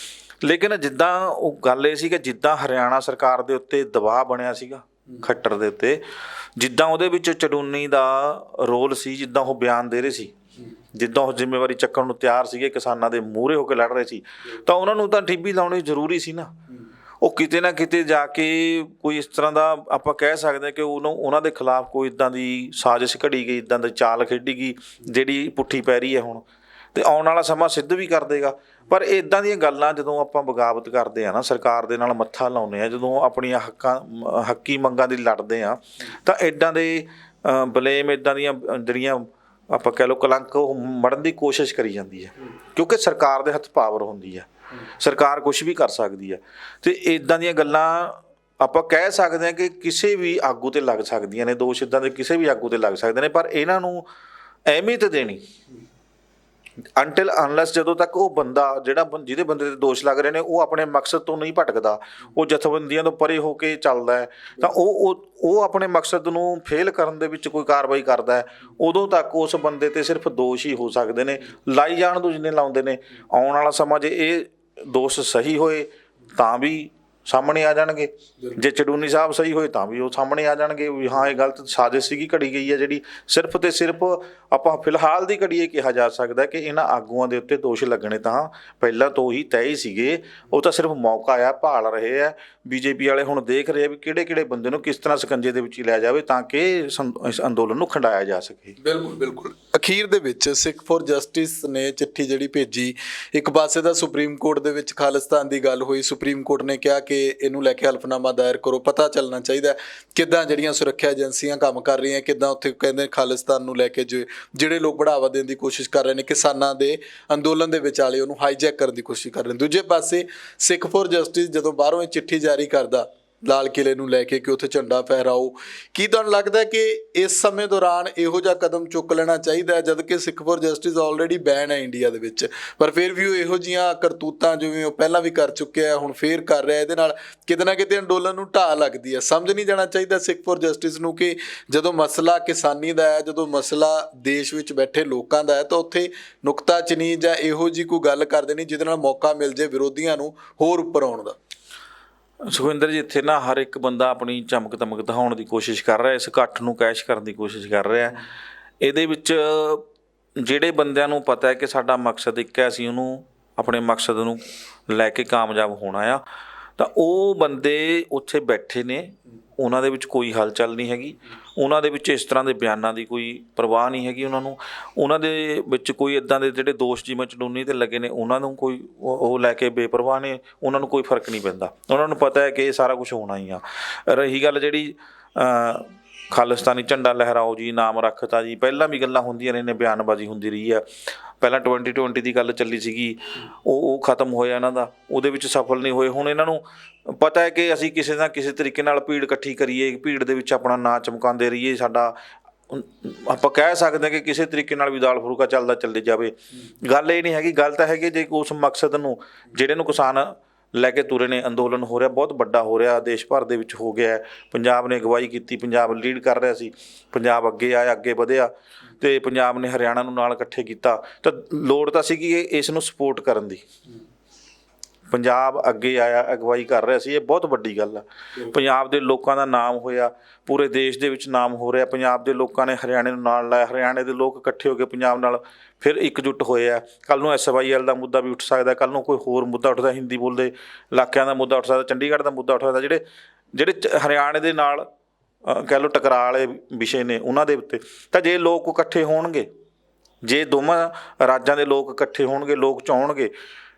ਲੇਕਿਨ ਜਿੱਦਾਂ ਉਹ ਗੱਲ ਇਹ ਸੀ ਕਿ ਜਿੱਦਾਂ ਹਰਿਆਣਾ ਸਰਕਾਰ ਦੇ ਉੱਤੇ ਦਬਾਅ ਬਣਿਆ ਸੀਗਾ ਖੱਟਰ ਦੇ ਉੱਤੇ, ਜਿੱਦਾਂ ਉਹਦੇ ਵਿੱਚ ਚੜੂਨੀ ਦਾ ਰੋਲ ਸੀ, ਜਿੱਦਾਂ ਉਹ ਬਿਆਨ ਦੇ ਰਹੇ ਸੀ ਜਿੱਦਾਂ ਉਹ ਜ਼ਿੰਮੇਵਾਰੀ ਚੱਕਣ ਨੂੰ ਤਿਆਰ ਸੀਗੇ, ਕਿਸਾਨਾਂ ਦੇ ਮੂਹਰੇ ਹੋ ਕੇ ਲੜ ਰਹੇ ਸੀ, ਤਾਂ ਉਹਨਾਂ ਨੂੰ ਤਾਂ ਟਿੱਬੀ ਲਾਉਣੀ ਜ਼ਰੂਰੀ ਸੀ ਨਾ। ਉਹ ਕਿਤੇ ਨਾ ਕਿਤੇ ਜਾ ਕੇ ਕੋਈ ਇਸ ਤਰ੍ਹਾਂ ਦਾ ਆਪਾਂ ਕਹਿ ਸਕਦੇ ਹਾਂ ਕਿ ਉਹਨਾਂ ਦੇ ਖਿਲਾਫ ਕੋਈ ਇੱਦਾਂ ਦੀ ਸਾਜ਼ਿਸ਼ ਘੜੀ ਗਈ, ਇੱਦਾਂ ਦੀ ਚਾਲ ਖੇਡੀ ਗਈ ਜਿਹੜੀ ਪੁੱਠੀ ਪੈ ਰਹੀ ਹੈ ਹੁਣ, ਅਤੇ ਆਉਣ ਵਾਲਾ ਸਮਾਂ ਸਿੱਧ ਵੀ ਕਰ ਦੇਗਾ। ਪਰ ਇੱਦਾਂ ਦੀਆਂ ਗੱਲਾਂ ਜਦੋਂ ਆਪਾਂ ਬਗਾਵਤ ਕਰਦੇ ਹਾਂ ਨਾ, ਸਰਕਾਰ ਦੇ ਨਾਲ ਮੱਥਾ ਲਾਉਂਦੇ ਹਾਂ, ਜਦੋਂ ਆਪਣੀਆਂ ਹੱਕੀ ਮੰਗਾਂ ਦੀ ਲੜਦੇ ਹਾਂ, ਤਾਂ ਇੱਦਾਂ ਦੇ ਬਲੇਮ, ਇੱਦਾਂ ਦੀਆਂ ਜਿਹੜੀਆਂ ਆਪਾਂ ਕਹਿ ਲਓ ਕਲੰਕ, ਉਹ ਮੜਨ ਦੀ ਕੋਸ਼ਿਸ਼ ਕਰੀ ਜਾਂਦੀ ਹੈ, ਕਿਉਂਕਿ ਸਰਕਾਰ ਦੇ ਹੱਥ ਪਾਵਰ ਹੁੰਦੀ ਹੈ, ਸਰਕਾਰ ਕੁਛ ਵੀ ਕਰ ਸਕਦੀ ਹੈ। ਅਤੇ ਇੱਦਾਂ ਦੀਆਂ ਗੱਲਾਂ ਆਪਾਂ ਕਹਿ ਸਕਦੇ ਹਾਂ ਕਿ ਕਿਸੇ ਵੀ ਆਗੂ 'ਤੇ ਲੱਗ ਸਕਦੀਆਂ ਨੇ, ਦੋਸ਼ ਇੱਦਾਂ ਦੇ ਕਿਸੇ ਵੀ ਆਗੂ 'ਤੇ ਲੱਗ ਸਕਦੇ ਨੇ, ਪਰ ਇਹਨਾਂ ਨੂੰ ਅਹਿਮੀਅਤ ਦੇਣੀ ਅੰਟਿਲ ਅਨਲੈਸ, ਜਦੋਂ ਤੱਕ ਉਹ ਬੰਦਾ ਜਿਹਦੇ ਬੰਦੇ 'ਤੇ ਦੋਸ਼ ਲੱਗ ਰਹੇ ਨੇ ਉਹ ਆਪਣੇ ਮਕਸਦ ਤੋਂ ਨਹੀਂ ਭਟਕਦਾ, ਉਹ ਜਥੇਬੰਦੀਆਂ ਤੋਂ ਪਰੇ ਹੋ ਕੇ ਚੱਲਦਾ ਹੈ, ਤਾਂ ਉਹ ਆਪਣੇ ਮਕਸਦ ਨੂੰ ਫੇਲ ਕਰਨ ਦੇ ਵਿੱਚ ਕੋਈ ਕਾਰਵਾਈ ਕਰਦਾ ਹੈ, ਉਦੋਂ ਤੱਕ ਉਸ ਬੰਦੇ 'ਤੇ ਸਿਰਫ ਦੋਸ਼ ਹੀ ਹੋ ਸਕਦੇ ਨੇ, ਲਾਈ ਜਾਣ ਤੋਂ ਜਿੰਨੇ ਲਾਉਂਦੇ ਨੇ। ਆਉਣ ਵਾਲਾ ਸਮਾਂ ਜੇ ਇਹ ਦੋਸ਼ ਸਹੀ ਹੋਏ ਤਾਂ ਵੀ ਸਾਹਮਣੇ ਆ ਜਾਣਗੇ, ਜੇ ਚੜੂਨੀ ਸਾਹਿਬ ਸਹੀ ਹੋਏ ਤਾਂ ਵੀ ਉਹ ਸਾਹਮਣੇ ਆ ਜਾਣਗੇ ਵੀ ਹਾਂ ਇਹ ਗਲਤ ਸਾਜ਼ਿਸ਼ ਸੀਗੀ ਘੜੀ ਗਈ ਹੈ, ਜਿਹੜੀ ਸਿਰਫ ਤੇ ਸਿਰਫ ਆਪਾਂ ਫਿਲਹਾਲ ਦੀ ਘੜੀ ਇਹ ਕਿਹਾ ਜਾ ਸਕਦਾ ਕਿ ਇਹਨਾਂ ਆਗੂਆਂ ਦੇ ਉੱਤੇ ਦੋਸ਼ ਲੱਗਣੇ ਤਾਂ ਪਹਿਲਾਂ ਤੋਂ ਹੀ ਤੈਅ ਹੀ ਸੀਗੇ, ਉਹ ਤਾਂ ਸਿਰਫ ਮੌਕਾ ਆ, ਭਾਲ ਰਹੇ ਆ। ਬੀਜੇਪੀ ਵਾਲੇ ਹੁਣ ਦੇਖ ਰਹੇ ਆ ਵੀ ਕਿਹੜੇ ਬੰਦੇ ਨੂੰ ਕਿਸ ਤਰ੍ਹਾਂ ਸਕੰਜੇ ਦੇ ਵਿੱਚ ਹੀ ਲਿਆ ਜਾਵੇ ਤਾਂ ਕਿ ਇਸ ਅੰਦੋਲਨ ਨੂੰ ਖੰਡਾਇਆ ਜਾ ਸਕੇ। ਬਿਲਕੁਲ ਬਿਲਕੁਲ। ਅਖੀਰ ਦੇ ਵਿੱਚ ਸਿੱਖ ਫੋਰ ਜਸਟਿਸ ਨੇ ਚਿੱਠੀ ਜਿਹੜੀ ਭੇਜੀ, ਇੱਕ ਪਾਸੇ ਦਾ ਸੁਪਰੀਮ ਕੋਰਟ ਦੇ ਵਿੱਚ ਖਾਲਿਸਤਾਨ ਦੀ ਗੱਲ ਹੋਈ, ਸੁਪਰੀਮ ਕੋਰਟ ਨੇ ਕਿਹਾ ਕਿ ਇਹਨੂੰ ਲੈ ਕੇ ਹਲਫਨਾਮਾ ਦਾਇਰ ਕਰੋ, ਪਤਾ ਚੱਲਣਾ ਚਾਹੀਦਾ ਕਿੱਦਾਂ ਜਿਹੜੀਆਂ ਸੁਰੱਖਿਆ ਏਜੰਸੀਆਂ ਕੰਮ ਕਰ ਰਹੀਆਂ, ਕਿੱਦਾਂ ਉੱਥੇ ਕਹਿੰਦੇ ਖਾਲਿਸਤਾਨ ਨੂੰ ਲੈ ਕੇ ਜਿਹੜੇ ਲੋਕ ਬੜਾਵਾ ਦੇਣ ਦੀ ਕੋਸ਼ਿਸ਼ ਕਰ ਰਹੇ ਨੇ, ਕਿਸਾਨਾਂ ਦੇ ਅੰਦੋਲਨ ਦੇ ਵਿਚਾਲੇ ਉਹਨੂੰ ਹਾਈਜੈਕ ਕਰਨ ਦੀ ਕੋਸ਼ਿਸ਼ ਕਰ ਰਹੇ ਨੇ। ਦੂਜੇ ਪਾਸੇ ਸਿੱਖ ਫੋਰ ਜਸਟਿਸ ਜਦੋਂ ਬਾਹਰੋਂ ਇਹ ਚਿੱਠੀ ਜਾਰੀ ਕਰਦਾ ਲਾਲ ਕਿਲੇ ਨੂੰ ਲੈ ਕੇ ਕਿ ਉੱਥੇ ਝੰਡਾ ਫਹਿਰਾਓ, ਕੀ ਤੁਹਾਨੂੰ ਲੱਗਦਾ ਕਿ ਇਸ ਸਮੇਂ ਦੌਰਾਨ ਇਹੋ ਜਿਹਾ ਕਦਮ ਚੁੱਕ ਲੈਣਾ ਚਾਹੀਦਾ ਹੈ, ਜਦ ਕਿ ਸਿੱਖ ਫੋਰ ਜਸਟਿਸ ਆਲਰੇਡੀ ਬੈਨ ਹੈ ਇੰਡੀਆ ਦੇ ਵਿੱਚ, ਪਰ ਫਿਰ ਵੀ ਉਹ ਇਹੋ ਜਿਹੀਆਂ ਕਰਤੂਤਾਂ ਜਿਵੇਂ ਉਹ ਪਹਿਲਾਂ ਵੀ ਕਰ ਚੁੱਕਿਆ ਹੁਣ ਫੇਰ ਕਰ ਰਿਹਾ, ਇਹਦੇ ਨਾਲ ਕਿਤੇ ਨਾ ਕਿਤੇ ਅੰਦੋਲਨ ਨੂੰ ਢਾਹ ਲੱਗਦੀ ਹੈ। ਸਮਝ ਨਹੀਂ ਜਾਣਾ ਚਾਹੀਦਾ ਸਿੱਖ ਫੋਰ ਜਸਟਿਸ ਨੂੰ ਕਿ ਜਦੋਂ ਮਸਲਾ ਕਿਸਾਨੀ ਦਾ ਹੈ, ਜਦੋਂ ਮਸਲਾ ਦੇਸ਼ ਵਿੱਚ ਬੈਠੇ ਲੋਕਾਂ ਦਾ ਹੈ, ਤਾਂ ਉੱਥੇ ਨੁਕਤਾਚੀਨੀ ਜਾਂ ਇਹੋ ਜਿਹੀ ਕੋਈ ਗੱਲ ਕਰ ਦੇਣੀ ਜਿਹਦੇ ਨਾਲ ਮੌਕਾ ਮਿਲ ਜੇ ਵਿਰੋਧੀਆਂ ਨੂੰ ਹੋਰ ਉੱਪਰ ਆਉਣ ਦਾ। ਸੁਖਵਿੰਦਰ ਜੀ, ਇੱਥੇ ਨਾ ਹਰ ਇੱਕ ਬੰਦਾ ਆਪਣੀ ਚਮਕ ਦਮਕ ਦਿਖਾਉਣ ਦੀ ਕੋਸ਼ਿਸ਼ ਕਰ ਰਿਹਾ, ਇਸ ਇਕੱਠ ਨੂੰ ਕੈਸ਼ ਕਰਨ ਦੀ ਕੋਸ਼ਿਸ਼ ਕਰ ਰਿਹਾ। ਇਹਦੇ ਵਿੱਚ ਜਿਹੜੇ ਬੰਦਿਆਂ ਨੂੰ ਪਤਾ ਹੈ ਕਿ ਸਾਡਾ ਮਕਸਦ ਇੱਕ ਹੈ, ਅਸੀਂ ਉਹਨੂੰ ਆਪਣੇ ਮਕਸਦ ਨੂੰ ਲੈ ਕੇ ਕਾਮਯਾਬ ਹੋਣਾ ਆ, ਤਾਂ ਉਹ ਬੰਦੇ ਉੱਥੇ ਬੈਠੇ ਨੇ, ਉਹਨਾਂ ਦੇ ਵਿੱਚ ਕੋਈ ਹਲਚਲ ਨਹੀਂ ਹੈਗੀ, ਉਹਨਾਂ ਦੇ ਵਿੱਚ ਇਸ ਤਰ੍ਹਾਂ ਦੇ ਬਿਆਨਾਂ ਦੀ ਕੋਈ ਪਰਵਾਹ ਨਹੀਂ ਹੈਗੀ ਉਹਨਾਂ ਦੇ ਵਿੱਚ ਕੋਈ ਇੱਦਾਂ ਦੇ ਜਿਹੜੇ ਦੋਸ਼ ਜਿਵੇਂ ਚੜੂਨੀ 'ਤੇ ਲੱਗੇ ਨੇ ਉਹਨਾਂ ਨੂੰ ਕੋਈ ਉਹ ਲੈ ਕੇ ਬੇਪਰਵਾਹ ਨੇ, ਉਹਨਾਂ ਨੂੰ ਕੋਈ ਫਰਕ ਨਹੀਂ ਪੈਂਦਾ, ਉਹਨਾਂ ਨੂੰ ਪਤਾ ਹੈ ਕਿ ਇਹ ਸਾਰਾ ਕੁਛ ਹੋਣਾ ਹੀ ਆ। ਰਹੀ ਗੱਲ ਜਿਹੜੀ ਖਾਲਿਸਤਾਨੀ ਝੰਡਾ ਲਹਿਰਾਓ ਜੀ, ਨਾਮ ਰੱਖਤਾ ਜੀ, ਪਹਿਲਾਂ ਵੀ ਗੱਲਾਂ ਹੁੰਦੀਆਂ ਨੇ, ਬਿਆਨਬਾਜ਼ੀ ਹੁੰਦੀ ਰਹੀ ਆ। ਪਹਿਲਾਂ 2020 ਦੀ ਗੱਲ ਚੱਲੀ ਸੀਗੀ, ਉਹ ਖਤਮ ਹੋਇਆ ਇਹਨਾਂ ਦਾ, ਉਹਦੇ ਵਿੱਚ ਸਫਲ ਨਹੀਂ ਹੋਏ। ਹੁਣ ਇਹਨਾਂ ਨੂੰ ਪਤਾ ਹੈ ਕਿ ਅਸੀਂ ਕਿਸੇ ਨਾ ਕਿਸੇ ਤਰੀਕੇ ਨਾਲ ਭੀੜ ਇਕੱਠੀ ਕਰੀਏ, ਭੀੜ ਦੇ ਵਿੱਚ ਆਪਣਾ ਨਾਂ ਚਮਕਾਉਂਦੇ ਰਹੀਏ, ਸਾਡਾ ਆਪਾਂ ਕਹਿ ਸਕਦੇ ਹਾਂ ਕਿ ਕਿਸੇ ਤਰੀਕੇ ਨਾਲ ਵੀ ਦਾਲ ਫੁਲਕਾ ਚੱਲਦਾ ਚੱਲੇ ਜਾਵੇ। ਗੱਲ ਇਹ ਨਹੀਂ ਹੈਗੀ, ਗੱਲ ਤਾਂ ਹੈਗੀ ਜੇ ਉਸ ਮਕਸਦ ਨੂੰ ਜਿਹੜੇ ਨੂੰ ਕਿਸਾਨ ਲੈ ਕੇ ਤੁਰੇ ਨੇ, ਅੰਦੋਲਨ ਹੋ ਰਿਹਾ, ਬਹੁਤ ਵੱਡਾ ਹੋ ਰਿਹਾ, ਦੇਸ਼ ਭਰ ਦੇ ਵਿੱਚ ਹੋ ਗਿਆ। ਪੰਜਾਬ ਨੇ ਅਗਵਾਈ ਕੀਤੀ, ਪੰਜਾਬ ਲੀਡ ਕਰ ਰਿਹਾ ਸੀ, ਪੰਜਾਬ ਅੱਗੇ ਆਇਆ, ਅੱਗੇ ਵਧਿਆ, ਅਤੇ ਪੰਜਾਬ ਨੇ ਹਰਿਆਣਾ ਨੂੰ ਨਾਲ ਇਕੱਠੇ ਕੀਤਾ, ਤਾਂ ਲੋੜ ਤਾਂ ਸੀਗੀ ਇਸ ਨੂੰ ਸਪੋਰਟ ਕਰਨ ਦੀ। ਪੰਜਾਬ ਅੱਗੇ ਆਇਆ, ਅਗਵਾਈ ਕਰ ਰਿਹਾ ਸੀ, ਇਹ ਬਹੁਤ ਵੱਡੀ ਗੱਲ ਆ। ਪੰਜਾਬ ਦੇ ਲੋਕਾਂ ਦਾ ਨਾਮ ਹੋਇਆ, ਪੂਰੇ ਦੇਸ਼ ਦੇ ਵਿੱਚ ਨਾਮ ਹੋ ਰਿਹਾ। ਪੰਜਾਬ ਦੇ ਲੋਕਾਂ ਨੇ ਹਰਿਆਣੇ ਨੂੰ ਨਾਲ ਲਾਇਆ, ਹਰਿਆਣੇ ਦੇ ਲੋਕ ਇਕੱਠੇ ਹੋ ਕੇ ਪੰਜਾਬ ਨਾਲ ਫਿਰ ਇਕਜੁੱਟ ਹੋਏ ਆ। ਕੱਲ੍ਹ ਨੂੰ SYL ਦਾ ਮੁੱਦਾ ਵੀ ਉੱਠ ਸਕਦਾ, ਕੱਲ੍ਹ ਨੂੰ ਕੋਈ ਹੋਰ ਮੁੱਦਾ ਉੱਠਦਾ, ਹਿੰਦੀ ਬੋਲਦੇ ਇਲਾਕਿਆਂ ਦਾ ਮੁੱਦਾ ਉੱਠ ਸਕਦਾ, ਚੰਡੀਗੜ੍ਹ ਦਾ ਮੁੱਦਾ ਉੱਠ ਸਕਦਾ। ਜਿਹੜੇ ਹਰਿਆਣੇ ਦੇ ਨਾਲ ਕਹਿ ਲਓ ਟਕਰਾਅ ਵਾਲੇ ਵਿਸ਼ੇ ਨੇ ਉਹਨਾਂ ਦੇ ਉੱਤੇ, ਤਾਂ ਜੇ ਲੋਕ ਇਕੱਠੇ ਹੋਣਗੇ, ਜੇ ਦੋਵਾਂ ਰਾਜਾਂ ਦੇ ਲੋਕ ਇਕੱਠੇ ਹੋਣਗੇ, ਲੋਕ ਚਾਹੁਣਗੇ,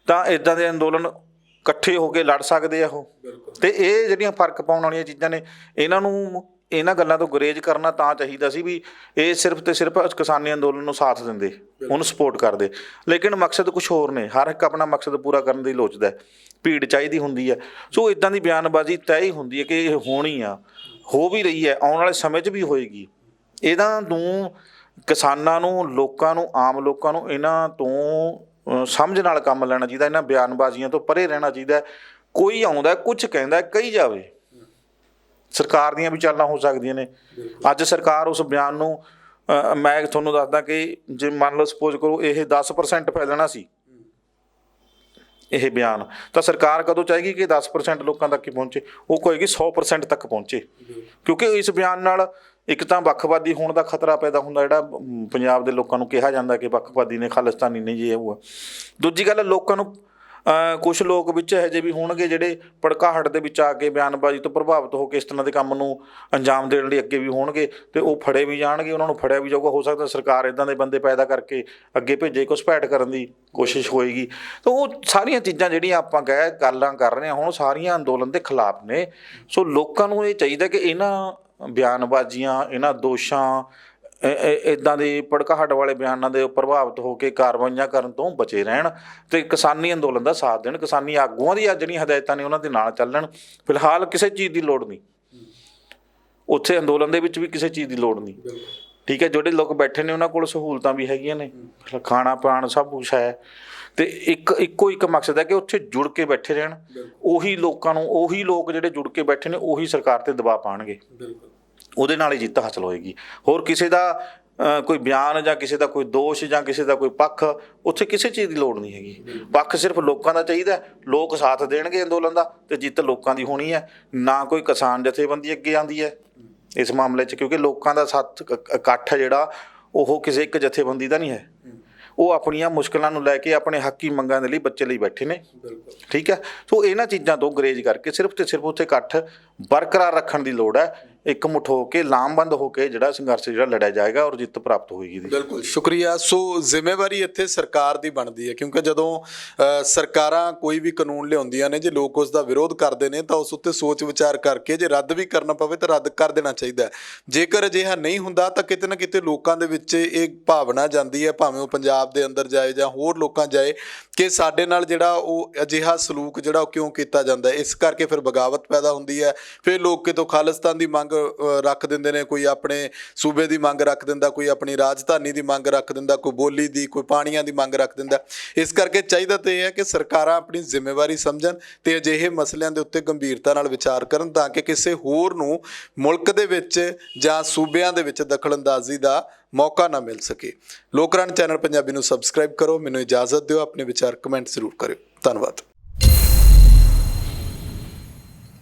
ਤਾਂ ਇੱਦਾਂ ਦੇ ਅੰਦੋਲਨ ਇਕੱਠੇ ਹੋ ਕੇ ਲੜ ਸਕਦੇ ਆ ਉਹ। ਅਤੇ ਇਹ ਜਿਹੜੀਆਂ ਫਰਕ ਪਾਉਣ ਵਾਲੀਆਂ ਚੀਜ਼ਾਂ ਨੇ, ਇਹਨਾਂ ਗੱਲਾਂ ਤੋਂ ਗੁਰੇਜ਼ ਕਰਨਾ ਤਾਂ ਚਾਹੀਦਾ ਸੀ ਵੀ ਇਹ ਸਿਰਫ ਅਤੇ ਸਿਰਫ ਕਿਸਾਨੀ ਅੰਦੋਲਨ ਨੂੰ ਸਾਥ ਦਿੰਦੇ, ਉਹਨੂੰ ਸਪੋਰਟ ਕਰਦੇ। ਲੇਕਿਨ ਮਕਸਦ ਕੁਛ ਹੋਰ ਨੇ, ਹਰ ਇੱਕ ਆਪਣਾ ਮਕਸਦ ਪੂਰਾ ਕਰਨ ਦੀ ਲੋਚਦਾ, ਭੀੜ ਚਾਹੀਦੀ ਹੁੰਦੀ ਹੈ। ਸੋ ਇੱਦਾਂ ਦੀ ਬਿਆਨਬਾਜ਼ੀ ਤੈਅ ਹੀ ਹੁੰਦੀ ਹੈ ਕਿ ਇਹ ਹੋਣੀ ਆ, ਹੋ ਵੀ ਰਹੀ ਹੈ, ਆਉਣ ਵਾਲੇ ਸਮੇਂ 'ਚ ਵੀ ਹੋਏਗੀ। ਇਹਨਾਂ ਨੂੰ ਕਿਸਾਨਾਂ ਨੂੰ, ਲੋਕਾਂ ਨੂੰ, ਆਮ ਲੋਕਾਂ ਨੂੰ ਇਹਨਾਂ ਤੋਂ ਸਮਝ ਨਾਲ ਕੰਮ ਲੈਣਾ ਚਾਹੀਦਾ, ਇਹਨਾਂ ਬਿਆਨਬਾਜ਼ੀਆਂ ਤੋਂ ਪਰੇ ਰਹਿਣਾ ਚਾਹੀਦਾ। ਕੋਈ ਆਉਂਦਾ, ਕੁਛ ਕਹਿੰਦਾ, ਕਹੀ ਜਾਵੇ। ਸਰਕਾਰ ਦੀਆਂ ਵੀ ਚਾਲਾਂ ਹੋ ਸਕਦੀਆਂ ਨੇ। ਅੱਜ ਸਰਕਾਰ ਉਸ ਬਿਆਨ ਨੂੰ, ਮੈਂ ਤੁਹਾਨੂੰ ਦੱਸਦਾ ਕਿ ਜੇ ਮੰਨ ਲਓ ਸਪੋਜ਼ ਕਰੋ ਇਹ 10% ਫੈਲਣਾ ਸੀ ਇਹ ਬਿਆਨ, ਤਾਂ ਸਰਕਾਰ ਕਦੋਂ ਚਾਹੇਗੀ ਕਿ 10% ਲੋਕਾਂ ਤੱਕ ਹੀ ਪਹੁੰਚੇ? ਉਹ ਕਹੇਗੀ 100% ਤੱਕ ਪਹੁੰਚੇ, ਕਿਉਂਕਿ ਇਸ ਬਿਆਨ ਨਾਲ ਇੱਕ ਤਾਂ ਵੱਖਵਾਦੀ ਹੋਣ ਦਾ ਖਤਰਾ ਪੈਦਾ ਹੁੰਦਾ, ਜਿਹੜਾ ਪੰਜਾਬ ਦੇ ਲੋਕਾਂ ਨੂੰ ਕਿਹਾ ਜਾਂਦਾ ਕਿ ਵੱਖਵਾਦੀ ਨੇ, ਖਾਲਿਸਤਾਨੀ ਨੇ, ਜੇ ਉਹ। ਦੂਜੀ ਗੱਲ, ਲੋਕਾਂ ਨੂੰ ਕੁਝ ਲੋਕ ਵਿੱਚ ਇਹੋ ਜਿਹੇ ਵੀ ਹੋਣਗੇ ਜਿਹੜੇ ਭੜਕਾਹਟ ਦੇ ਵਿੱਚ ਆ ਕੇ ਬਿਆਨਬਾਜ਼ੀ ਤੋਂ ਪ੍ਰਭਾਵਿਤ ਹੋ ਕੇ ਇਸ ਤਰ੍ਹਾਂ ਦੇ ਕੰਮ ਨੂੰ ਅੰਜਾਮ ਦੇਣ ਲਈ ਅੱਗੇ ਵੀ ਹੋਣਗੇ, ਅਤੇ ਉਹ ਫੜੇ ਵੀ ਜਾਣਗੇ, ਉਹਨਾਂ ਨੂੰ ਫੜਿਆ ਵੀ ਜਾਊਗਾ। ਹੋ ਸਕਦਾ ਸਰਕਾਰ ਇੱਦਾਂ ਦੇ ਬੰਦੇ ਪੈਦਾ ਕਰਕੇ ਅੱਗੇ ਭੇਜੇ, ਘੁਸਪੈਠ ਕਰਨ ਦੀ ਕੋਸ਼ਿਸ਼ ਹੋਏਗੀ। ਤਾਂ ਉਹ ਸਾਰੀਆਂ ਚੀਜ਼ਾਂ ਜਿਹੜੀਆਂ ਆਪਾਂ ਗੱਲਾਂ ਕਰ ਰਹੇ ਹਾਂ ਹੁਣ, ਸਾਰੀਆਂ ਅੰਦੋਲਨ ਦੇ ਖਿਲਾਫ ਨੇ। ਸੋ ਲੋਕਾਂ ਨੂੰ ਇਹ ਚਾਹੀਦਾ ਕਿ ਇਹਨਾਂ ਬਿਆਨਬਾਜ਼ੀਆਂ, ਇਹਨਾਂ ਦੋਸ਼ਾਂ, ਇੱਦਾਂ ਦੇ ਭੜਕਾਹਟ ਵਾਲੇ ਬਿਆਨਾਂ ਦੇ ਪ੍ਰਭਾਵਿਤ ਹੋ ਕੇ ਕਾਰਵਾਈਆਂ ਕਰਨ ਤੋਂ ਬਚੇ ਰਹਿਣ ਅਤੇ ਕਿਸਾਨੀ ਅੰਦੋਲਨ ਦਾ ਸਾਥ ਦੇਣ। ਕਿਸਾਨੀ ਆਗੂਆਂ ਦੀਆਂ ਜਿਹੜੀਆਂ ਹਦਾਇਤਾਂ ਨੇ ਉਹਨਾਂ ਦੇ ਨਾਲ ਚੱਲਣ। ਫਿਲਹਾਲ ਕਿਸੇ ਚੀਜ਼ ਦੀ ਲੋੜ ਨਹੀਂ, ਉੱਥੇ ਅੰਦੋਲਨ ਦੇ ਵਿੱਚ ਵੀ ਕਿਸੇ ਚੀਜ਼ ਦੀ ਲੋੜ ਨਹੀਂ। ਠੀਕ ਹੈ, ਜਿਹੜੇ ਲੋਕ ਬੈਠੇ ਨੇ ਉਹਨਾਂ ਕੋਲ ਸਹੂਲਤਾਂ ਵੀ ਹੈਗੀਆਂ ਨੇ, ਖਾਣਾ ਪਾਣ ਸਭ ਕੁਛ ਹੈ, ਅਤੇ ਇੱਕੋ ਇੱਕ ਮਕਸਦ ਹੈ ਕਿ ਉੱਥੇ ਜੁੜ ਕੇ ਬੈਠੇ ਰਹਿਣ। ਉਹੀ ਲੋਕਾਂ ਨੂੰ, ਉਹੀ ਲੋਕ ਜਿਹੜੇ ਜੁੜ ਕੇ ਬੈਠੇ ਨੇ ਉਹੀ ਸਰਕਾਰ 'ਤੇ ਦਬਾਅ ਪਾਉਣਗੇ, ਉਹਦੇ ਨਾਲ ਹੀ ਜਿੱਤ ਹਾਸਲ ਹੋਏਗੀ। ਹੋਰ ਕਿਸੇ ਦਾ ਕੋਈ ਬਿਆਨ ਜਾਂ ਕਿਸੇ ਦਾ ਕੋਈ ਦੋਸ਼ ਜਾਂ ਕਿਸੇ ਦਾ ਕੋਈ ਪੱਖ, ਉੱਥੇ ਕਿਸੇ ਚੀਜ਼ ਦੀ ਲੋੜ ਨਹੀਂ ਹੈਗੀ। ਪੱਖ ਸਿਰਫ ਲੋਕਾਂ ਦਾ ਚਾਹੀਦਾ, ਲੋਕ ਸਾਥ ਦੇਣਗੇ ਅੰਦੋਲਨ ਦਾ ਅਤੇ ਜਿੱਤ ਲੋਕਾਂ ਦੀ ਹੋਣੀ ਹੈ। ਨਾ ਕੋਈ ਕਿਸਾਨ ਜਥੇਬੰਦੀ ਅੱਗੇ ਆਉਂਦੀ ਹੈ ਇਸ ਮਾਮਲੇ 'ਚ, ਕਿਉਂਕਿ ਲੋਕਾਂ ਦਾ ਸਾਥ ਇਕੱਠ ਹੈ ਜਿਹੜਾ, ਉਹ ਕਿਸੇ ਇੱਕ ਜਥੇਬੰਦੀ ਦਾ ਨਹੀਂ ਹੈ। ਉਹ ਆਪਣੀਆਂ ਮੁਸ਼ਕਿਲਾਂ ਨੂੰ ਲੈ ਕੇ ਆਪਣੇ ਹੱਕੀ ਮੰਗਾਂ ਦੇ ਲਈ ਬੱਚੇ ਲਈ ਬੈਠੇ ਨੇ। ਠੀਕ ਹੈ, ਸੋ ਇਹਨਾਂ ਚੀਜ਼ਾਂ ਤੋਂ ਗੁਰੇਜ਼ ਕਰਕੇ ਸਿਰਫ ਅਤੇ ਸਿਰਫ ਉੱਥੇ ਇਕੱਠ ਬਰਕਰਾਰ ਰੱਖਣ ਦੀ ਲੋੜ ਹੈ। ਇਕਮੁੱਠ ਹੋ ਕੇ, ਲਾਮਬੰਦ ਹੋ ਕੇ ਜਿਹੜਾ ਸੰਘਰਸ਼ ਜਿਹੜਾ ਲੜਿਆ ਜਾਏਗਾ ਔਰ ਜਿੱਤ ਪ੍ਰਾਪਤ ਹੋਏਗੀ। ਬਿਲਕੁਲ, ਸ਼ੁਕਰੀਆ। ਸੋ ਜ਼ਿੰਮੇਵਾਰੀ ਇੱਥੇ ਸਰਕਾਰ ਦੀ ਬਣਦੀ ਹੈ, ਕਿਉਂਕਿ ਜਦੋਂ ਸਰਕਾਰਾਂ ਕੋਈ ਵੀ ਕਾਨੂੰਨ ਲਿਆਉਂਦੀਆਂ ਨੇ, ਜੇ ਲੋਕ ਉਸ ਦਾ ਵਿਰੋਧ ਕਰਦੇ ਨੇ ਤਾਂ ਉਸ ਉੱਤੇ ਸੋਚ ਵਿਚਾਰ ਕਰਕੇ ਜੇ ਰੱਦ ਵੀ ਕਰਨਾ ਪਵੇ ਤਾਂ ਰੱਦ ਕਰ ਦੇਣਾ ਚਾਹੀਦਾ ਹੈ। ਜੇਕਰ ਅਜਿਹਾ ਨਹੀਂ ਹੁੰਦਾ ਤਾਂ ਕਿਤੇ ਨਾ ਕਿਤੇ ਲੋਕਾਂ ਦੇ ਵਿੱਚ ਇਹ ਭਾਵਨਾ ਜਾਂਦੀ ਹੈ, ਭਾਵੇਂ ਉਹ ਪੰਜਾਬ ਦੇ ਅੰਦਰ ਜਾਏ ਜਾਂ ਹੋਰ ਲੋਕਾਂ ਜਾਏ, ਕਿ ਸਾਡੇ ਨਾਲ ਜਿਹੜਾ ਉਹ ਅਜਿਹਾ ਸਲੂਕ ਜਿਹੜਾ ਉਹ ਕਿਉਂ ਕੀਤਾ ਜਾਂਦਾ ਹੈ। ਇਸ ਕਰਕੇ ਫਿਰ ਬਗਾਵਤ ਪੈਦਾ ਹੁੰਦੀ ਹੈ। ਫਿਰ ਲੋਕ ਕਿਤੋਂ ਖਾਲਿਸਤਾਨ ਦੀ ਮੰਗ ਰੱਖ ਦਿੰਦੇ ਨੇ, ਕੋਈ ਆਪਣੇ ਸੂਬੇ ਦੀ ਮੰਗ ਰੱਖ ਦਿੰਦਾ, ਕੋਈ ਆਪਣੀ ਰਾਜਧਾਨੀ ਦੀ ਮੰਗ ਰੱਖ ਦਿੰਦਾ, ਕੋਈ ਬੋਲੀ ਦੀ, ਕੋਈ ਪਾਣੀਆਂ ਦੀ ਮੰਗ ਰੱਖ ਦਿੰਦਾ। ਇਸ ਕਰਕੇ ਚਾਹੀਦਾ ਤਾਂ ਇਹ ਹੈ ਕਿ ਸਰਕਾਰਾਂ ਆਪਣੀ ਜ਼ਿੰਮੇਵਾਰੀ ਸਮਝਣ ਅਤੇ ਅਜਿਹੇ ਮਸਲਿਆਂ ਦੇ ਉੱਤੇ ਗੰਭੀਰਤਾ ਨਾਲ ਵਿਚਾਰ ਕਰਨ, ਤਾਂ ਕਿ ਕਿਸੇ ਹੋਰ ਨੂੰ ਮੁਲਕ ਦੇ ਵਿੱਚ ਜਾਂ ਸੂਬਿਆਂ ਦੇ ਵਿੱਚ ਦਖਲਅੰਦਾਜ਼ੀ ਦਾ ਮੌਕਾ ਨਾ ਮਿਲ ਸਕੇ। ਲੋਕਰਾਣ ਚੈਨਲ ਪੰਜਾਬੀ ਨੂੰ ਸਬਸਕ੍ਰਾਈਬ ਕਰੋ। ਮੈਨੂੰ ਇਜਾਜ਼ਤ ਦਿਓ, ਆਪਣੇ ਵਿਚਾਰ ਕਮੈਂਟ ਜ਼ਰੂਰ ਕਰਿਓ। ਧੰਨਵਾਦ।